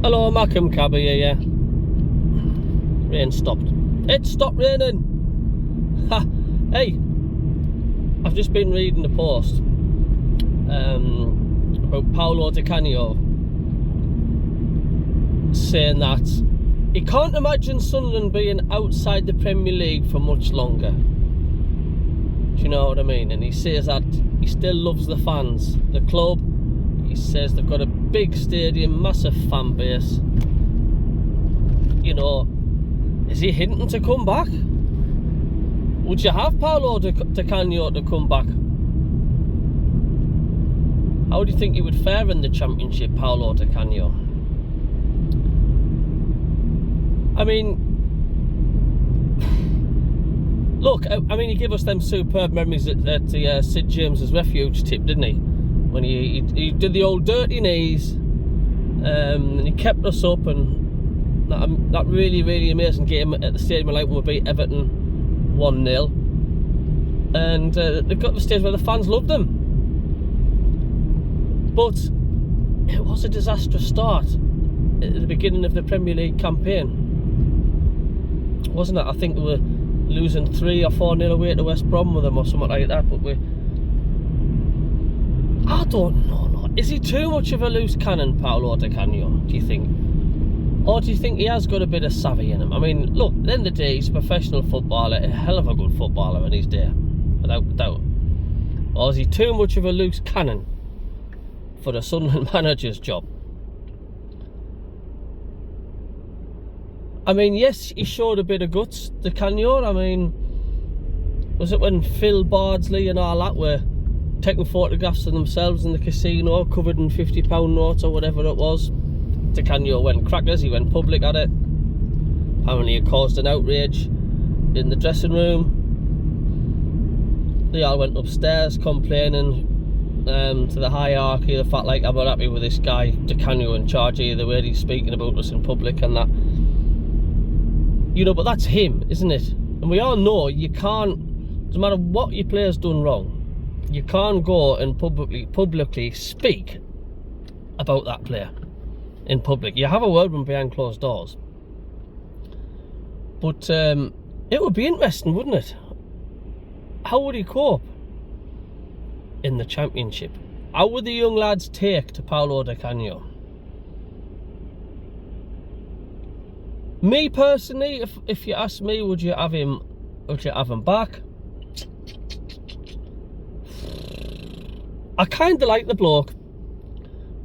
Hello, Macam Cabby here. Rain stopped. It stopped raining. Ha! Hey, I've just been reading the post about Paolo Di Canio saying that he can't imagine Sunderland being outside the Premier League for much longer. Do you know what I mean? And he says that he still loves the fans, the club. He says they've got a big stadium, massive fan base. You know, is he hinting to come back? Would you have Paolo Di Canio to come back? How do you think he would fare in the Championship, Paolo Di Canio? I mean, look, I mean, he gave us them superb memories at the Sid James's refuge tip, didn't he? When he did the old dirty knees, and he kept us up, and that really amazing game at the Stadium of Light when we beat Everton 1-0, and they got to the stage where the fans loved them. But it was a disastrous start at the beginning of the Premier League campaign, wasn't it? I think we were losing 3 or 4-0 away to West Brom with them or something like that, but I don't know. Is he too much of a loose cannon, Paolo Di Canio, do you think? Or do you think he has got a bit of savvy in him? I mean, look, at the end of the day, he's a professional footballer, a hell of a good footballer in his day, without doubt. Or is he too much of a loose cannon for the Sunderland manager's job? I mean, yes, he showed a bit of guts, Di Canio. I mean, was it when Phil Bardsley and all that were taking photographs of themselves in the casino, covered in £50 notes or whatever it was? Di Canio went crackers, he went public at it. Apparently it caused an outrage in the dressing room. They all went upstairs complaining to the hierarchy, the fact like, I'm not happy with this guy, Di Canio, in charge here, the way he's speaking about us in public and that. You know, but that's him, isn't it? And we all know you can't, no matter what your player's done wrong, you can't go and publicly speak about that player in public. You have a word when behind closed doors. But it would be interesting, wouldn't it? How would he cope in the Championship? How would the young lads take to Paolo Di Canio? Me personally, if you ask me, would you have him back? I kind of like the bloke,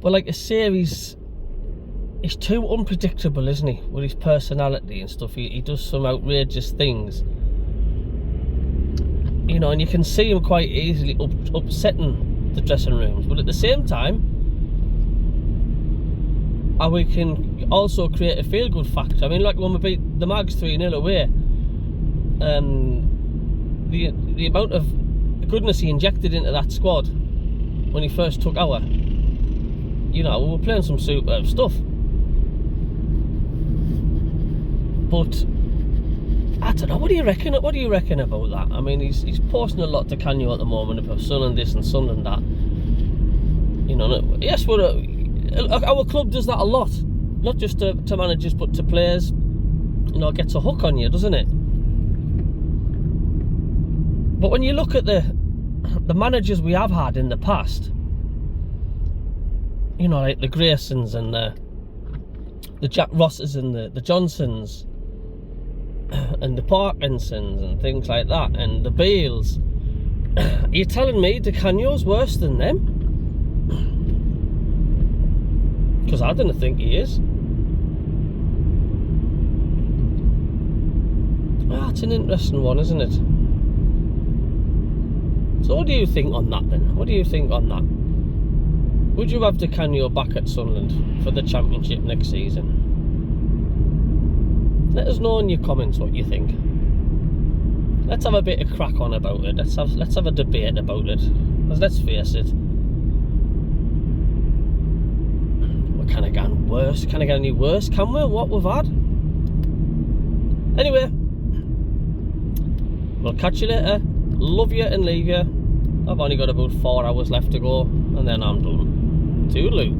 but like I say, he's too unpredictable, isn't he? With his personality and stuff, he does some outrageous things, you know, and you can see him quite easily upsetting the dressing rooms. But at the same time, we can also create a feel-good factor. I mean, like when we beat the Mags 3-0 away, the amount of goodness he injected into that squad when he first took over, you know, we were playing some superb stuff. But I don't know, what do you reckon about that? I mean, he's posting a lot to Canio at the moment about Sunderland this and Sunderland that. You know, yes, our club does that a lot, not just to managers but to players. You know, it gets a hook on you, doesn't it? But when you look at the managers we have had in the past, you know, like the Graysons and the Jack Rosses and the Johnsons and the Parkinsons and things like that, and the Beales, are you telling me Di Canio's worse than them? Because I don't think he is. Ah, it's an interesting one, isn't it? So what do you think on that then? What do you think on that? Would you have Di Canio back at Sunderland for the Championship next season? Let us know in your comments what you think. Let's have a bit of crack on about it. Let's have a debate about it. Because let's face it, can it get worse? Can it get any worse? Can we? What we've had? Anyway, we'll catch you later. Love you and leave you. I've only got about 4 hours left to go, and then I'm done. Toodaloo.